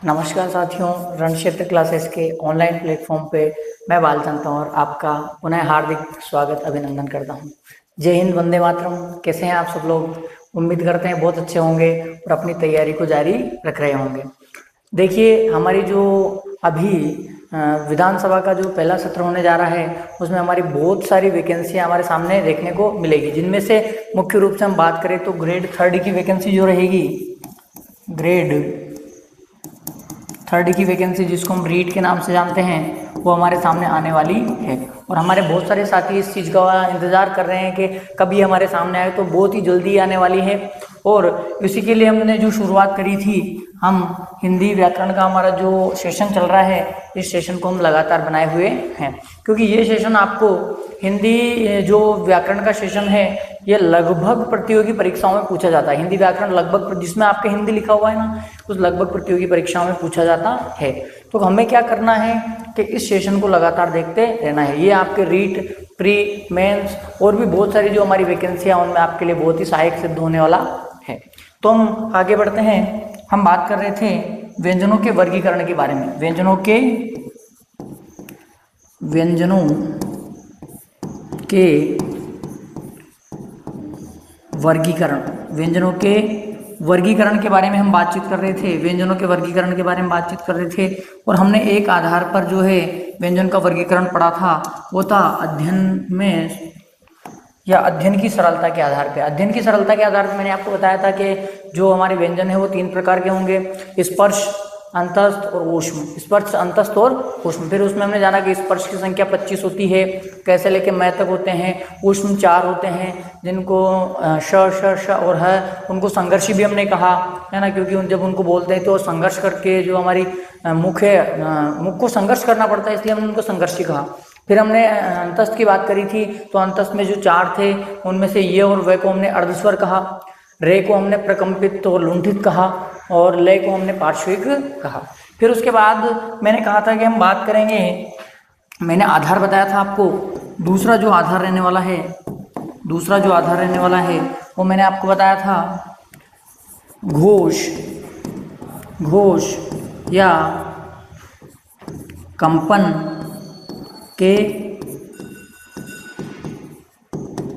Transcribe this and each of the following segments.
नमस्कार साथियों, रण क्षेत्र क्लासेस के ऑनलाइन प्लेटफॉर्म पे मैं बालचंद और आपका पुनः हार्दिक स्वागत अभिनंदन करता हूँ। जय हिंद, वंदे मातरम। कैसे हैं आप सब लोग? उम्मीद करते हैं बहुत अच्छे होंगे और अपनी तैयारी को जारी रख रहे होंगे। देखिए, हमारी जो अभी विधानसभा का जो पहला सत्र होने जा रहा है उसमें हमारी बहुत सारी वैकेंसियाँ हमारे सामने देखने को मिलेगी, जिनमें से मुख्य रूप से हम बात करें तो ग्रेड 3 की वैकेंसी जो रहेगी, ग्रेड 3 की वैकेंसी जिसको हम रीट के नाम से जानते हैं, वो हमारे सामने आने वाली है। और हमारे बहुत सारे साथी इस चीज़ का इंतज़ार कर रहे हैं कि कभी हमारे सामने आए, तो बहुत ही जल्दी आने वाली है। और इसी के लिए हमने जो शुरुआत करी थी, हम हिंदी व्याकरण का हमारा जो सेशन चल रहा है, इस सेशन को हम लगातार बनाए हुए हैं, क्योंकि ये सेशन आपको हिंदी जो व्याकरण का सेशन है, ये लगभग प्रतियोगी परीक्षाओं में पूछा जाता है। हिंदी व्याकरण लगभग जिसमें आपके हिंदी लिखा हुआ है ना, उस लगभग प्रतियोगी परीक्षाओं में पूछा जाता है। तो हमें क्या करना है कि इस सेशन को लगातार देखते रहना है। ये आपके रीट, प्री, मेंस और भी बहुत सारी जो हमारी वैकेंसियां, उनमें आपके लिए बहुत ही सहायक सिद्ध होने वाला है। तो हम आगे बढ़ते हैं। हम बात कर रहे थे व्यंजनों के वर्गीकरण के बारे में। व्यंजनों के वर्गीकरण के बारे में हम बातचीत कर रहे थे। व्यंजनों के वर्गीकरण के बारे में बातचीत कर रहे थे और हमने एक आधार पर जो है व्यंजन का वर्गीकरण पढ़ा था, वो था अध्ययन में या अध्ययन की सरलता के आधार पे। अध्ययन की सरलता के आधार पर मैंने आपको बताया था कि जो हमारे व्यंजन है वो 3 प्रकार के होंगे: स्पर्श, अंतस्थ और ऊष्म। स्पर्श, अंतस्थ और ऊष्म। फिर उसमें हमने जाना कि स्पर्श की संख्या 25 होती है, कैसे लेके मैं तक होते हैं। ऊष्म 4 होते हैं, जिनको श और है, उनको संघर्षी भी हमने कहा है ना, क्योंकि जब उनको बोलते हैं तो संघर्ष करके जो हमारी मुख है, मुख को संघर्ष करना पड़ता है, इसलिए हमने उनको संघर्षी कहा। फिर हमने अंतस्थ की बात करी थी, तो अंतस्थ में जो 4 थे, उनमें से ये और वे को हमने अर्धस्वर कहा, रे को हमने प्रकंपित और लुंठित कहा, और लय को हमने पार्श्विक कहा। फिर उसके बाद मैंने कहा था कि हम बात करेंगे, मैंने आधार बताया था आपको। दूसरा जो आधार रहने वाला है वो मैंने आपको बताया था घोष या कंपन के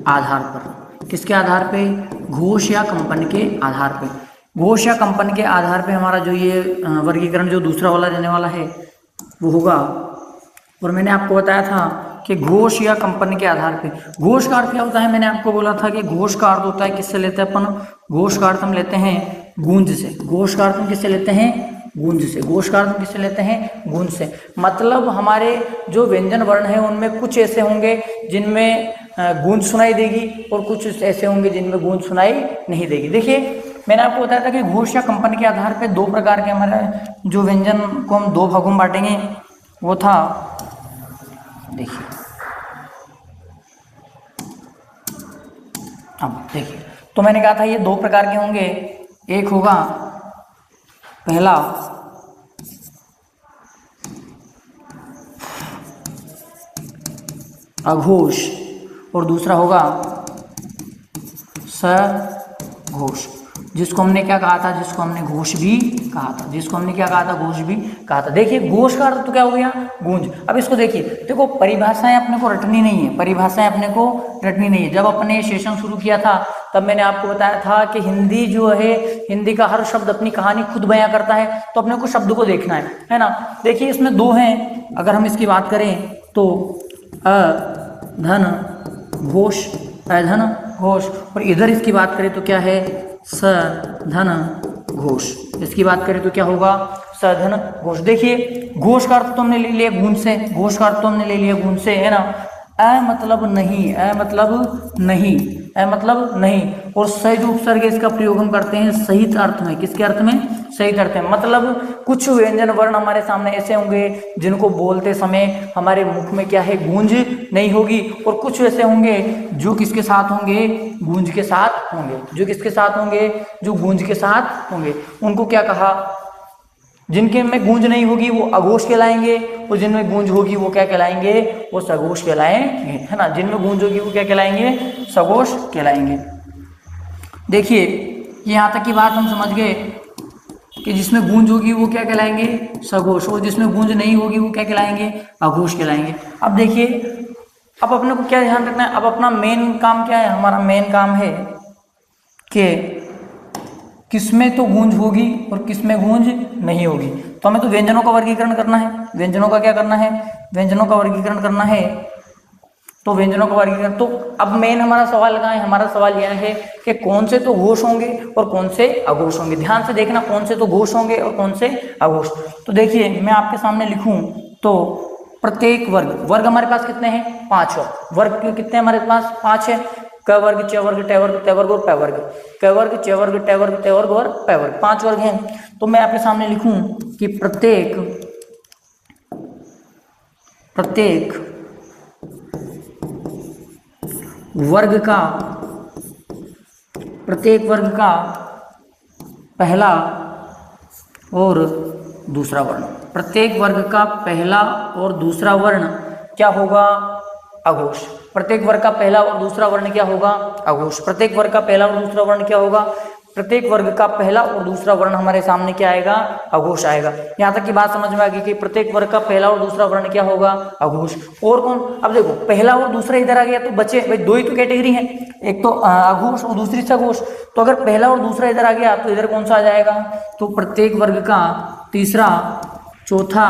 आधार पर। किसके आधार पे? घोष या कंपन के आधार पे। घोष या कंपन के आधार पे हमारा जो ये वर्गीकरण जो दूसरा वाला रहने वाला है वो होगा। और मैंने आपको बताया था कि घोष या कंपन के आधार पे। घोष का अर्थ क्या होता है? मैंने आपको बोला था कि घोष का अर्थ होता है, किससे लेते हैं अपन? घोष का अर्थ हम लेते हैं गूंज से। घोष का अर्थ हम किससे लेते हैं? गूंज से। घोष का अर्थ हम किससे लेते हैं? गूंज से। मतलब हमारे जो व्यंजन वर्ण है उनमें कुछ ऐसे होंगे जिनमें गूंज सुनाई देगी और कुछ ऐसे होंगे जिनमें गूंज सुनाई नहीं देगी। देखिए, मैंने आपको बताया था कि घोष या कंपन के आधार पे 2 प्रकार के हमारे जो व्यंजन को हम 2 भागों में बांटेंगे, वो था, देखिए, अब देखिए, तो मैंने कहा था ये 2 प्रकार के होंगे। एक होगा पहला अघोष और दूसरा होगा सघोष, जिसको हमने क्या कहा था? जिसको हमने घोष भी कहा था। जिसको हमने क्या कहा था? घोष भी कहा था। देखिए, घोष का अर्थ तो क्या हो गया? गूंज। अब इसको देखिए, देखो, परिभाषाएं अपने को रटनी नहीं है। जब अपने सेशन शुरू किया था तब मैंने आपको बताया था कि हिंदी जो है, हिंदी का हर शब्द अपनी कहानी खुद बयां करता है, तो अपने को शब्द को देखना है ना। देखिए, इसमें 2 हैं। अगर हम इसकी बात करें तो अधन घोष, अधन घोष, और इधर इसकी बात करें तो क्या है? सधन घोष। इसकी बात करें तो क्या होगा? सधन घोष। देखिए, घोष का अर्थ तो हमने ले लिया गूंज से। घोष का अर्थ तो हमने ले लिया गूंज से, है ना। अ मतलब नहीं, अ मतलब नहीं, अ मतलब नहीं। और सही जो उपसर्ग इसका प्रयोग हम करते हैं सहित अर्थ में। किसके अर्थ में? सहित अर्थ में। मतलब कुछ व्यंजन वर्ण हमारे सामने ऐसे होंगे जिनको बोलते समय हमारे मुख में क्या है? गूंज नहीं होगी, और कुछ ऐसे होंगे जो किसके साथ होंगे? गूंज के साथ होंगे। जो किसके साथ होंगे? जो गूंज के साथ होंगे। उनको क्या कहा? जिनके में गूंज नहीं होगी वो अघोष कहलाएंगे, और जिनमें गूंज होगी वो क्या कहलाएंगे? वो सघोष कहलाएंगे, है ना। जिनमें गूंज होगी वो क्या कहलाएंगे? सघोष कहलाएंगे। देखिए, यहाँ तक की बात हम समझ गए कि जिसमें गूंज होगी वो क्या कहलाएंगे, सघोष, और जिसमें गूंज नहीं होगी वो क्या कहलाएंगे, अघोष कहलाएंगे। अब देखिए, अब अपने को क्या ध्यान रखना है, अब अपना मेन काम क्या है, हमारा मेन काम है कि किसमें तो गूंज होगी और किसमें गूंज नहीं होगी। तो हमें तो व्यंजनों का वर्गीकरण करना है, व्यंजनों का क्या करना है, व्यंजनों का वर्गीकरण करना है। तो व्यंजनों का वर्गीकरण, तो अब मेन हमारा सवाल कहाँ है, हमारा सवाल यह है कि कौन से तो घोष होंगे और कौन से अघोष होंगे। ध्यान से देखना, कौन से तो घोष होंगे और कौन से अघोष। तो देखिए मैं आपके सामने लिखूं तो प्रत्येक वर्ग, वर्ग हमारे पास कितने हैं, 5 वर्ग कितने हमारे पास, 5 है। क वर्ग, च वर्ग, ट वर्ग, त वर्ग और प वर्ग, क वर्ग, च वर्ग, ट वर्ग, त वर्ग और प वर्ग, 5 वर्ग हैं। तो मैं आपके सामने लिखूं कि प्रत्येक वर्ग का पहला और दूसरा वर्ण, प्रत्येक वर्ग का पहला और दूसरा वर्ण क्या होगा, अघोष। प्रत्येक वर्ग का पहला और दूसरा वर्ण क्या होगा, अघोष। प्रत्येक वर्ग का पहला और दूसरा वर्ण क्या होगा, प्रत्येक वर्ग का पहला और दूसरा वर्ण हमारे सामने क्या आएगा, अघोष आएगा। यहाँ तक की बात समझ में आ गई कि प्रत्येक वर्ग का पहला और दूसरा वर्ण क्या होगा, अघोष। और कौन, अब देखो पहला और दूसरा इधर आ गया तो बचे भाई दो ही तो कैटेगरी है, एक तो अघोष और दूसरी सघोष। तो अगर पहला और दूसरा इधर आ गया तो इधर कौन सा आ जाएगा, तो प्रत्येक वर्ग का तीसरा, चौथा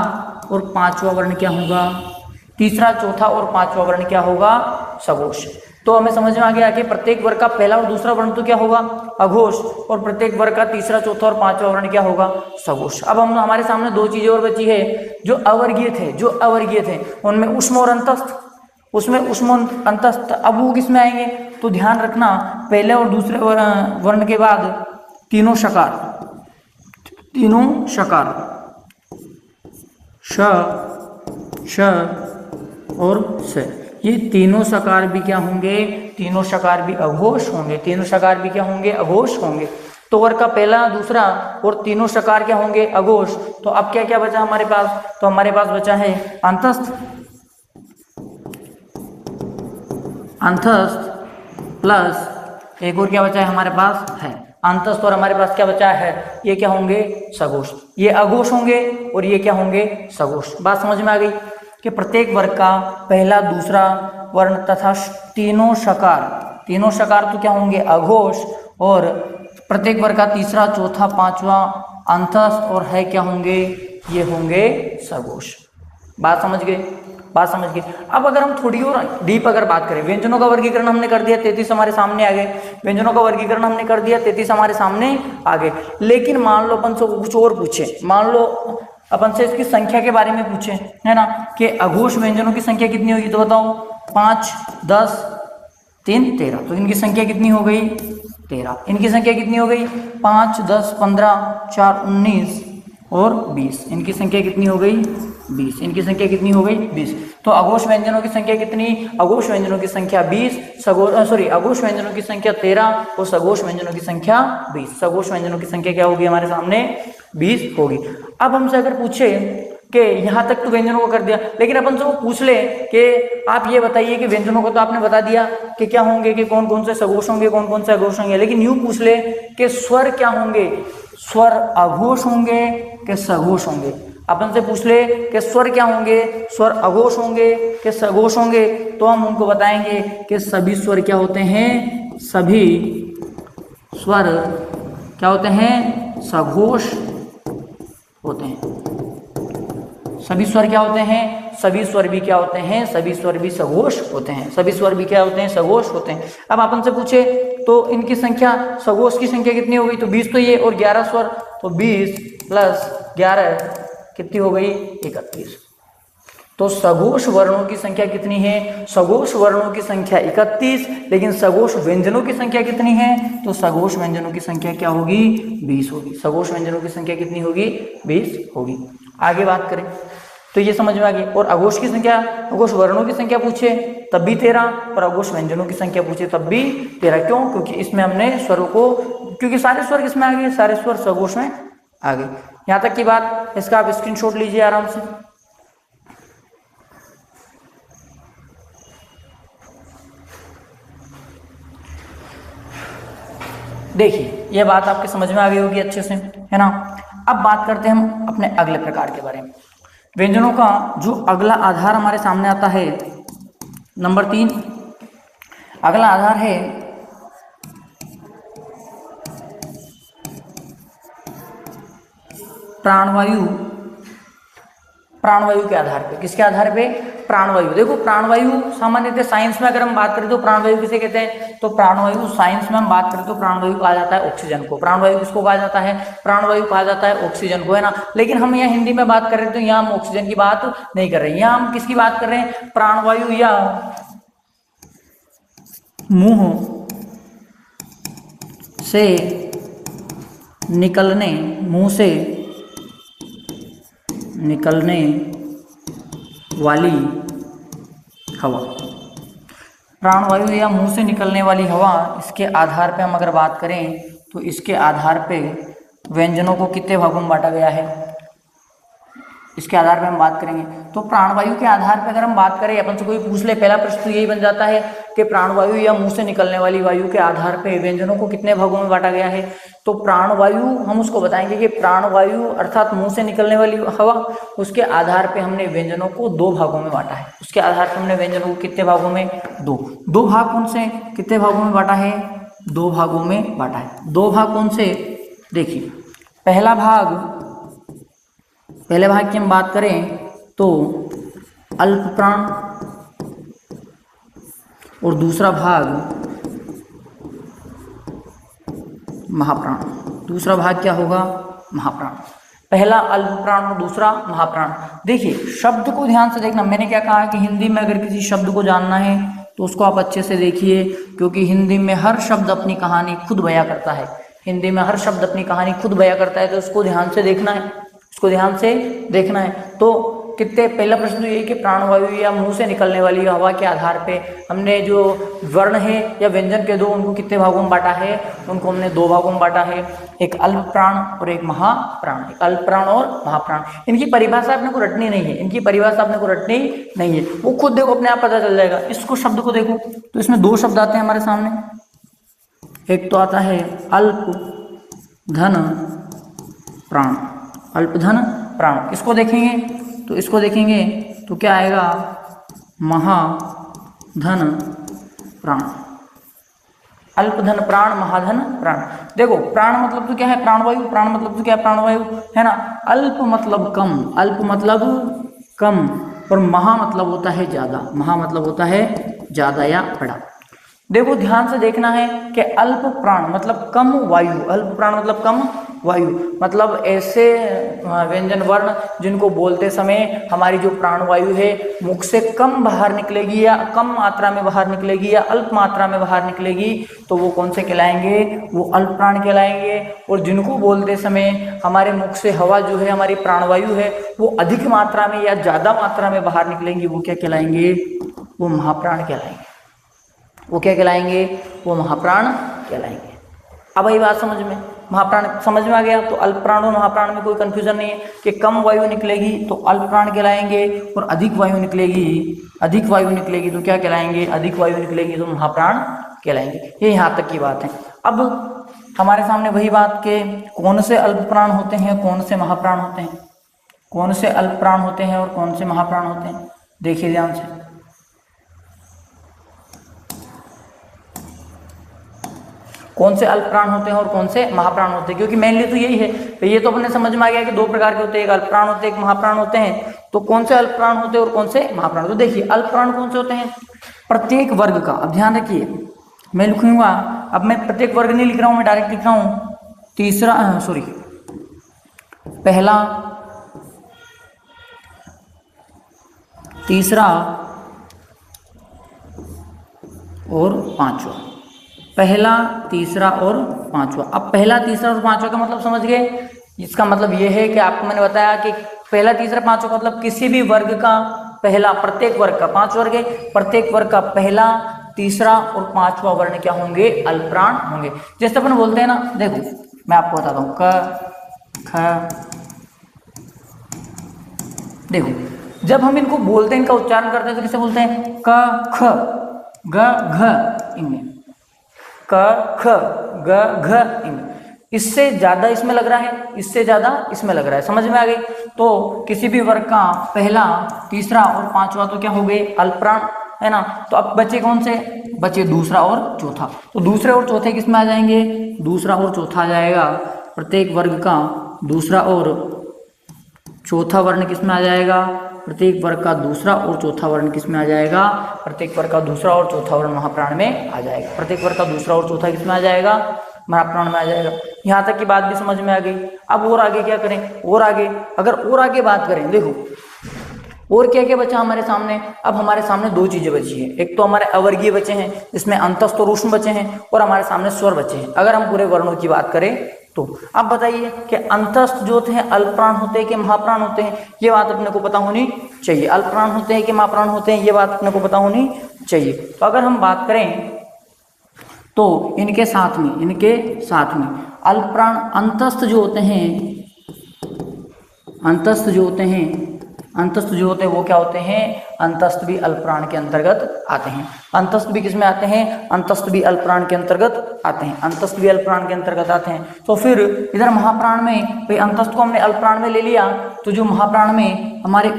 और पांचवा वर्ण क्या होगा, तीसरा, चौथा और पांचवा वर्ण क्या होगा, सघोष। तो हमें समझ में आ गया कि प्रत्येक वर्ग का पहला और दूसरा वर्ण तो क्या होगा, अघोष, और प्रत्येक वर्ग का तीसरा, चौथा और पांचवा वर्ण क्या होगा, सघोष। अब हम हमारे सामने दो चीजें और बची है, जो अवर्गीय थे उनमें उष्म और अंतस्थ, उसमें उष्म अंतस्थ। अब वो किस में आएंगे, तो ध्यान रखना पहले और दूसरे वर्ण के बाद तीनों शकार, श और स, ये तीनों शकार भी क्या होंगे, तीनों शकार भी अघोष होंगे, तीनों शकार भी क्या होंगे, अघोष होंगे। तो वर्ग का पहला, दूसरा और तीनों शकार क्या होंगे, अघोष। तो अब क्या क्या बचा हमारे पास, तो हमारे पास बचा है अंतस्थ प्लस एक और क्या बचा है हमारे पास है अंतस्थ, और हमारे पास क्या बचा है, ये क्या होंगे, सघोष। ये अघोष होंगे और ये क्या होंगे, सघोष। बात समझ में आ गई कि प्रत्येक वर्ग का पहला, दूसरा वर्ण तथा तीनों शकार तो क्या होंगे, अघोष, और प्रत्येक वर्ग का तीसरा, चौथा, पांचवा अंतस्थ और है क्या होंगे, ये होंगे सघोष। बात समझ गए। अब अगर हम थोड़ी और डीप अगर बात करें, व्यंजनों का वर्गीकरण हमने कर दिया, 33 हमारे सामने आ गए, व्यंजनों का वर्गीकरण हमने कर दिया, 33 हमारे सामने आ गए। लेकिन मान लो अपन से कुछ और पूछे, मान लो अपन से इसकी संख्या के बारे में पूछे, है ना, कि अघोष व्यंजनों की संख्या कितनी होगी, तो बताओ 5, 10, 3, 13। तो इनकी संख्या कितनी हो गई, 13। इनकी संख्या कितनी हो गई, 5, 10, 15, 4, 19 और 20। इनकी संख्या कितनी हो गई, 20। इनकी संख्या कितनी हो गई, 20। तो अघोष व्यंजनों की संख्या कितनी, अघोष व्यंजनों की संख्या 20, अघोष व्यंजनों की संख्या 13 और सघोष व्यंजनों की संख्या 20। सघोष व्यंजनों की संख्या क्या होगी हमारे सामने, 20 होगी। अब हमसे अगर पूछे कि यहाँ तक तो व्यंजनों को कर दिया, लेकिन अपन से वो पूछ ले कि आप ये बताइए कि व्यंजनों को तो आपने बता दिया कि क्या होंगे, कि कौन कौन से सघोष होंगे, कौन कौन से अघोष होंगे, लेकिन यूं पूछ ले कि स्वर क्या होंगे, स्वर अघोष होंगे कि सघोष होंगे। अपन से पूछ ले कि स्वर क्या होंगे, स्वर अघोष होंगे कि सघोष होंगे, तो हम उनको बताएंगे कि सभी स्वर क्या होते हैं, सभी स्वर क्या होते हैं, सघोष होते हैं। सभी स्वर क्या होते हैं, सभी स्वर भी क्या होते हैं, सभी स्वर भी सघोष होते हैं, सभी स्वर भी क्या होते हैं, सघोष होते हैं। अब अपन से पूछे तो इनकी संख्या, सघोष की संख्या कितनी हो गई, तो 20 तो ये, और 11 स्वर, तो 20 प्लस 11 कितनी हो गई, 31। तो सघोष वर्णों की संख्या कितनी है, सघोष वर्णों की संख्या 31, लेकिन सघोष व्यंजनों की संख्या कितनी है, तो सघोष व्यंजनों की संख्या क्या होगी, 20 होगी। सघोष व्यंजनों की संख्या कितनी होगी, 20 होगी। आगे बात करें तो ये समझ में आ गई। और अघोष की संख्या, अघोष वर्णों की संख्या पूछे तब भी 13, और अघोष व्यंजनों की संख्या पूछे तब भी 13। क्यों, क्योंकि इसमें हमने स्वरों को, क्योंकि सारे स्वर किसमें आ गए, सारे स्वर सघोष में आ गए। यहाँ तक की बात, इसका आप स्क्रीनशॉट लीजिए आराम से। देखिए ये बात आपके समझ में आ गई होगी अच्छे से, है ना। अब बात करते हैं हम अपने अगले प्रकार के बारे में। व्यंजनों का जो अगला आधार हमारे सामने आता है, नंबर 3, अगला आधार है प्राणवायु। प्राणवायु के आधार पे, किसके आधार पे? प्राणवायु। देखो प्राणवायु सामान्यतः साइंस में अगर हम बात करें तो प्राणवायु किसे कहते हैं? तो प्राणवायु साइंस में हम बात करें तो प्राणवायु कहा जाता है ऑक्सीजन को। प्राणवायु किसको कहा जाता है? प्राणवायु कहा जाता है ऑक्सीजन को, है ना। लेकिन हम यहाँ हिंदी में बात कर रहे हैं तो यहाँ हम ऑक्सीजन की बात नहीं कर रहे हैं, यहाँ हम किसकी बात कर रहे हैं? प्राणवायु या मुंह से निकलने, मुंह से निकलने वाली हवा। प्राणवायु या मुंह से निकलने वाली हवा, इसके आधार पे हम अगर बात करें तो इसके आधार पे व्यंजनों को कितने भागों में बांटा गया है, इसके आधार पे हम बात करेंगे। तो प्राणवायु के आधार पे अगर हम बात करें, अपन से कोई पूछ ले, पहला प्रश्न तो यही बन जाता है कि प्राणवायु या मुंह से निकलने वाली वायु के आधार पे व्यंजनों को कितने भागों में बांटा गया है। तो प्राणवायु हम उसको बताएंगे कि प्राणवायु अर्थात मुंह से निकलने वाली हवा, उसके आधार पे हमने व्यंजनों को 2 भागों में बांटा है। उसके आधार पर हमने व्यंजनों को कितने भागों में? 2 भाग। कौन से? कितने भागों में बांटा है? 2 भागों में बांटा है। 2 भाग कौन से? देखिए पहला भाग की हम बात करें तो अल्प प्राण, और दूसरा भाग महाप्राण। दूसरा भाग क्या होगा? महाप्राण। पहला अल्प प्राण और दूसरा महाप्राण। देखिए शब्द को ध्यान से देखना, मैंने क्या कहा कि हिंदी में अगर किसी शब्द को जानना है तो उसको आप अच्छे से देखिए, क्योंकि हिंदी में हर शब्द अपनी कहानी खुद बयां करता है। हिंदी में हर शब्द अपनी कहानी खुद बयां करता है, तो उसको ध्यान से देखना है, उसको ध्यान से देखना है। तो कितने, पहला प्रश्न तो ये कि प्राणवायु या मुंह से निकलने वाली हवा के आधार पे हमने जो वर्ण है या व्यंजन के 2, उनको कितने भागों में बांटा है? उनको हमने 2 भागों में बांटा है, एक अल्प प्राण और एक महाप्राण। एक अल्प प्राण और महाप्राण। इनकी परिभाषा अपने को रटनी नहीं है, इनकी परिभाषा अपने को रटनी नहीं है, वो खुद देखो अपने आप पता चल जाएगा। इसको शब्द को देखो तो इसमें 2 शब्द आते हैं हमारे सामने। एक तो आता है अल्प धन प्राण, अल्प धन प्राण। इसको देखेंगे तो इसको देखेंगे तो क्या आएगा? महाधन प्राण। अल्प धन प्राण, महाधन प्राण। देखो प्राण मतलब तो क्या है? प्राणवायु। प्राण मतलब तो क्या है? प्राणवायु, है ना। अल्प मतलब कम, अल्प मतलब कम, और महा मतलब होता है ज्यादा। महा मतलब होता है ज्यादा या बड़ा। देखो ध्यान से देखना है कि अल्प प्राण मतलब कम वायु, अल्प प्राण मतलब कम वायु, मतलब ऐसे व्यंजन वर्ण जिनको बोलते समय हमारी जो प्राणवायु है मुख से कम बाहर निकलेगी या कम मात्रा में बाहर निकलेगी या अल्प मात्रा में बाहर निकलेगी, तो वो कौन से कहलाएंगे? वो अल्प प्राण कहलाएंगे। और जिनको बोलते समय हमारे मुख से हवा जो है, हमारी प्राणवायु है, वो अधिक मात्रा में या ज्यादा मात्रा में बाहर निकलेंगी, वो क्या कहलाएंगे? वो महाप्राण कहलाएंगे। वो क्या कहलाएंगे? वो महाप्राण कहलाएंगे। अब यही बात समझ में, महाप्राण समझ में आ गया। तो अल्प प्राण और महाप्राण में कोई कंफ्यूजन नहीं है कि कम वायु निकलेगी तो अल्प प्राण कहलाएंगे, और अधिक वायु निकलेगी तो क्या कहलाएंगे? अधिक वायु निकलेगी तो महाप्राण कहलाएंगे। ये यहाँ तक की बात है। अब हमारे सामने वही बात के कौन से अल्प प्राण होते हैं, कौन से महाप्राण होते हैं, कौन से अल्प प्राण होते हैं और कौन से महाप्राण होते हैं। देखिए ध्यान से, कौन से अल्प प्राण होते हैं और कौन से महाप्राण होते हैं, क्योंकि मेनली तो यही है। तो ये तो अपने समझ में आ गया कि 2 प्रकार के होते हैं, एक अल्प प्राण होते हैं, एक महाप्राण होते हैं। तो कौन से अल्प प्राण होते हैं और कौन से महाप्राण? तो देखिए अल्प प्राण कौन से होते हैं? प्रत्येक वर्ग का, अब ध्यान रखिए मैं लिखूंगा, अब मैं प्रत्येक वर्ग नहीं लिख रहा हूं, मैं डायरेक्ट लिख रहा हूं पहला, तीसरा और पांचवा। पहला, तीसरा और पांचवा। अब पहला, तीसरा और पांचवा का मतलब समझ गए। इसका मतलब ये है कि आपको मैंने बताया कि पहला, तीसरा, पांचवा का मतलब किसी भी वर्ग का पहला, प्रत्येक वर्ग का 5 वर्ग है, प्रत्येक वर्ग का पहला, तीसरा और पांचवा वर्ण क्या होंगे? अल्प प्राण होंगे। जैसे अपन बोलते हैं ना, देखो मैं आपको बताता हूं, क ख। देखो जब हम इनको बोलते हैं, इनका उच्चारण करते हैं तो किसे बोलते हैं? क ख ग घ। इनमें क क, ख, ग, घ, ङ। इससे ज्यादा इसमें लग रहा है, इससे ज्यादा इसमें लग रहा है, समझ में आ गई। तो किसी भी वर्ग का पहला, तीसरा और पांचवा तो क्या हो गए, अल्पप्राण, है ना। तो अब बचे कौन से, बचे दूसरा और चौथा। तो दूसरे और चौथे किस में आ जाएंगे, दूसरा और चौथा आ जाएगा, प्रत्येक वर्ग का दूसरा और चौथा वर्ण किस में आ जाएगा, प्रत्येक वर्ग का दूसरा और चौथा वर्ण किस में आ जाएगा, प्रत्येक वर्ग का दूसरा और चौथा वर्ण महाप्राण में आ जाएगा, प्रत्येक वर्ग का दूसरा और चौथा किस में आ जाएगा, महाप्राण में आ जाएगा। यहाँ तक की बात भी समझ में आ गई। अब और आगे क्या करें, और आगे, अगर और आगे बात करें, देखो और क्या क्या बचा हमारे सामने। अब हमारे सामने दो चीजें बची है, एक तो हमारे अवर्गीय बचे हैं जिसमें अंतस्थ और ऊष्म बचे हैं, और हमारे सामने स्वर बचे हैं। अगर हम पूरे वर्णों की बात करें तो अब बताइए कि अंतस्थ जो होते हैं अल्पप्राण होते हैं कि महाप्राण होते हैं, ये बात अपने को पता होनी चाहिए। अल्पप्राण होते हैं कि महाप्राण होते हैं, ये बात अपने को पता होनी चाहिए। तो अगर हम बात करें तो इनके साथ में अल्पप्राण अंतस्थ जो होते हैं, अंतस्थ जो होते हैं वो क्या होते हैं, अंतस्थ भी अल्पप्राण के अंतर्गत आते हैं। अंतस्थ भी किसमें आते हैं, अंतस्थ भी अल्पप्राण के अंतर्गत आते हैं, अंतस्थ भी अल्पप्राण के अंतर्गत आते हैं। तो फिर इधर महाप्राण में भाई अंतस्थ को हमने अल्पप्राण में ले लिया, तो जो महाप्राण में हमारे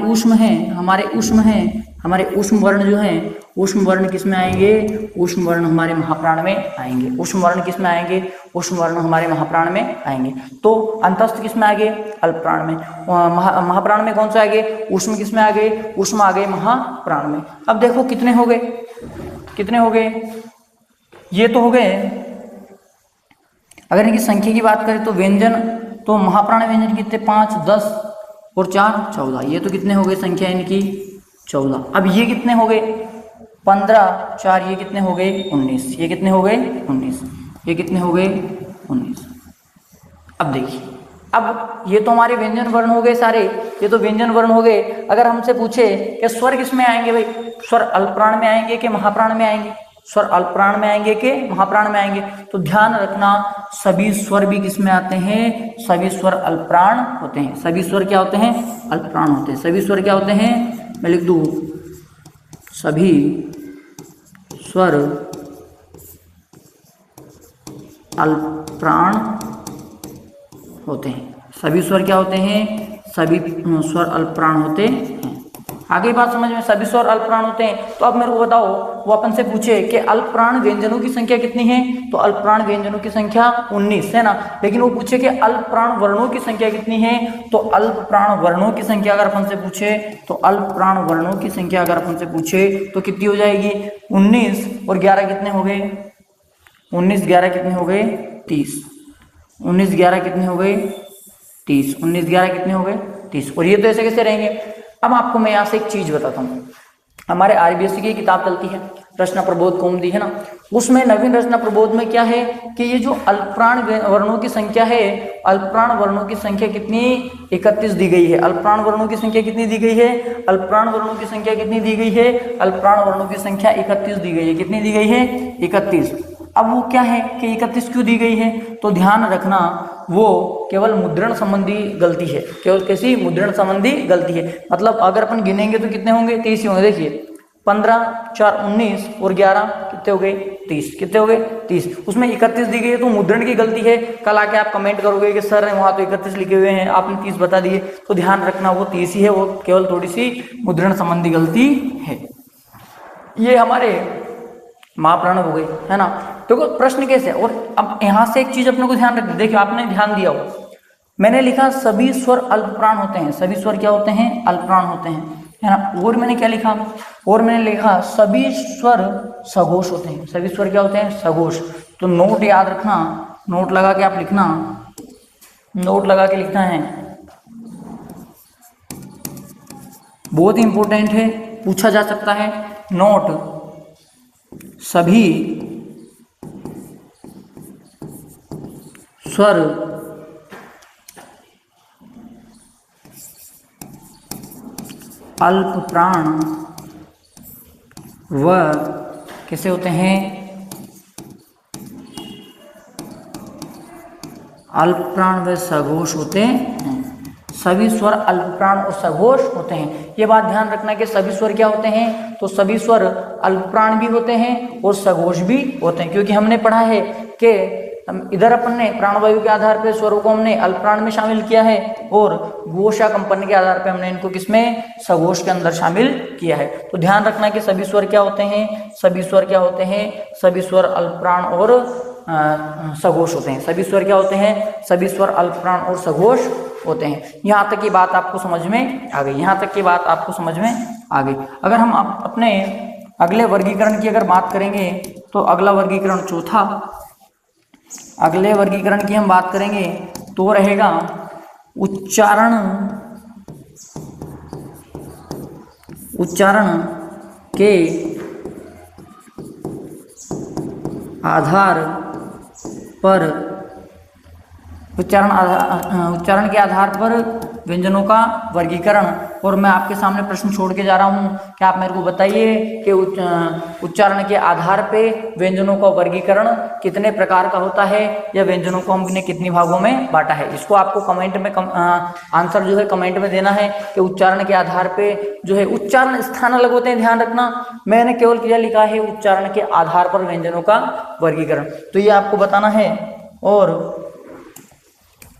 ऊष्म वर्ण जो हैं, ऊष्म वर्ण किस में आएंगे, ऊष्म वर्ण हमारे महाप्राण में आएंगे। ऊष्म वर्ण किस में आएंगे, ऊष्म वर्ण हमारे महाप्राण में आएंगे। तो अंतस्थ किस में आ गए, अल्पप्राण में। महाप्राण में कौन सा आ गए, ऊष्म किस में आ गए, ऊष्म आ गए महाप्राण में। अब देखो कितने हो गए, ये तो हो गए। अगर इनकी संख्या की बात करें तो व्यंजन, तो महाप्राण व्यंजन कितने, 5, 10 और 4, 14। ये तो कितने हो गए संख्या इनकी, 14। अब ये कितने हो गए, 15, 4, ये कितने हो गए, 19। ये कितने हो गए, 19। ये कितने हो गए, 19। अब देखिए, अब ये तो हमारे व्यंजन वर्ण हो गए सारे, ये तो व्यंजन वर्ण हो गए। अगर हमसे पूछे कि स्वर किस में आएंगे, भाई स्वर अल्पप्राण में आएंगे कि महाप्राण में आएंगे, स्वर अल्पप्राण में आएंगे कि महाप्राण में आएंगे, तो ध्यान रखना सभी स्वर भी किस में आते हैं, सभी स्वर अल्पप्राण होते हैं। सभी स्वर क्या होते हैं, अल्पप्राण होते हैं। सभी स्वर क्या होते हैं, मैं लिख दूं, सभी स्वर अल्पप्राण होते हैं। सभी स्वर क्या होते हैं, सभी स्वर अल्पप्राण होते हैं। आगे बात समझ में, सभी स्वर अल्पप्राण होते हैं। तो अब मेरे को बताओ, वो अपन से पूछे कि अल्पप्राण व्यंजनों की संख्या कितनी है, तो अल्पप्राण व्यंजनों की संख्या 19 है ना। लेकिन वो पूछे कि अल्पप्राण वर्णों की संख्या कितनी है, तो अल्पप्राण वर्णों की संख्या अगर अपन से पूछे, तो अल्पप्राण वर्णों की संख्या अगर अपन से पूछे तो कितनी हो जाएगी, 19 और 11 कितने हो गए, 19, 11 कितने हो गए, 30। 19, 11 कितने हो गए, 30। 19, 11 कितने हो गए, 30। और ये तो ऐसे कैसे रहेंगे। अब आपको मैं यहाँ से एक चीज बताता हूँ, हमारे आरबीएससी की किताब चलती है रचना प्रबोध कौमुदी, है ना। उसमें नवीन रचना प्रबोध में क्या है कि ये जो अल्पप्राण वर्णों की संख्या है, अल्पप्राण वर्णों की संख्या कितनी, 31 दी गई है। अल्पप्राण वर्णों की संख्या कितनी दी गई है, अल्पप्राण वर्णों की संख्या कितनी दी गई है, अल्पप्राण वर्णों की संख्या 31 दी गई है। कितनी दी गई है, 31। अब वो क्या है कि 31 क्यों दी गई है, तो ध्यान रखना वो केवल मुद्रण संबंधी गलती है, केवल कैसी, मुद्रण संबंधी गलती है। मतलब अगर अपन गिनेंगे तो कितने होंगे, 30 ही होंगे। देखिए 15, 4, 19 और 11 कितने हो गए, 30। कितने हो गए, 30। उसमें 31 दी गई है तो मुद्रण की गलती है। कल आके आप कमेंट करोगे कि सर वहां तो 31 लिखे हुए हैं, आपने 30 बता दिए। तो ध्यान रखना वो 30 ही है, वो केवल थोड़ी सी मुद्रण संबंधी गलती है। ये हमारे महाप्राण हो गए, है ना। देखो प्रश्न कैसे, और अब यहाँ से एक चीज अपने को ध्यान रखना। देखिए आपने ध्यान दिया हो, मैंने लिखा सभी स्वर अल्पप्राण होते हैं। सभी स्वर क्या होते हैं, अल्पप्राण होते हैं, है ना। और मैंने क्या लिखा, और मैंने लिखा सभी स्वर सघोष होते हैं। सभी स्वर क्या होते हैं, सघोष। तो नोट याद रखना, नोट लगा के आप लिखना, नोट लगा के लिखना है, बहुत इंपॉर्टेंट है, पूछा जा सकता है। नोट सभी स्वर अल्पप्राण व कैसे होते हैं, अल्पप्राण व सघोष होते हैं। सभी स्वर अल्पप्राण और सघोष होते हैं। ये बात ध्यान रखना कि सभी स्वर क्या होते हैं, तो सभी स्वर अल्पप्राण भी होते हैं और सघोष भी होते हैं, क्योंकि हमने पढ़ा है कि इधर अपन ने प्राणवायु के आधार पर स्वरों को हमने अल्पप्राण में शामिल किया है और घोष या कंपन के आधार पर हमने इनको किसमें, सघोष के अंदर शामिल किया है। तो ध्यान रखना कि सभी स्वर क्या होते हैं, सभी स्वर क्या होते हैं, सभी स्वर अल्पप्राण और सघोष होते हैं। सभी स्वर क्या होते हैं, सभी स्वर अल्पप्राण और सघोष होते हैं। यहाँ तक की बात आपको समझ में आ गई, यहाँ तक की बात आपको समझ में आ गई। अगर हम अपने अगले वर्गीकरण की अगर बात करेंगे तो अगला वर्गीकरण चौथा, अगले वर्गीकरण की हम बात करेंगे तो रहेगा उच्चारण के आधार पर, उच्चारण के आधार पर व्यंजनों का वर्गीकरण। और मैं आपके सामने प्रश्न छोड़ के जा रहा हूं कि आप मेरे को बताइए कि उच्चारण के आधार पे व्यंजनों का वर्गीकरण कितने प्रकार का होता है, या व्यंजनों को हमने कितनी भागों में बांटा है। इसको आपको कमेंट में आंसर जो है कमेंट में देना है कि उच्चारण के आधार पे जो है, उच्चारण स्थान अलग होते हैं, ध्यान रखना। मैंने केवल क्या लिखा है, उच्चारण के आधार पर व्यंजनों का वर्गीकरण, तो ये आपको बताना है। और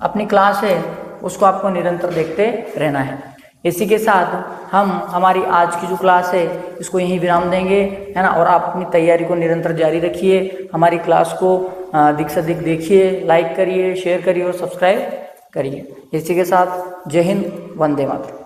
अपनी क्लास है उसको आपको निरंतर देखते रहना है। इसी के साथ हम हमारी आज की जो क्लास है इसको यहीं विराम देंगे, है ना। और आप अपनी तैयारी को निरंतर जारी रखिए, हमारी क्लास को अधिक से अधिक देखिए, लाइक करिए, शेयर करिए और सब्सक्राइब करिए। इसी के साथ जय हिंद, वंदे मातरम।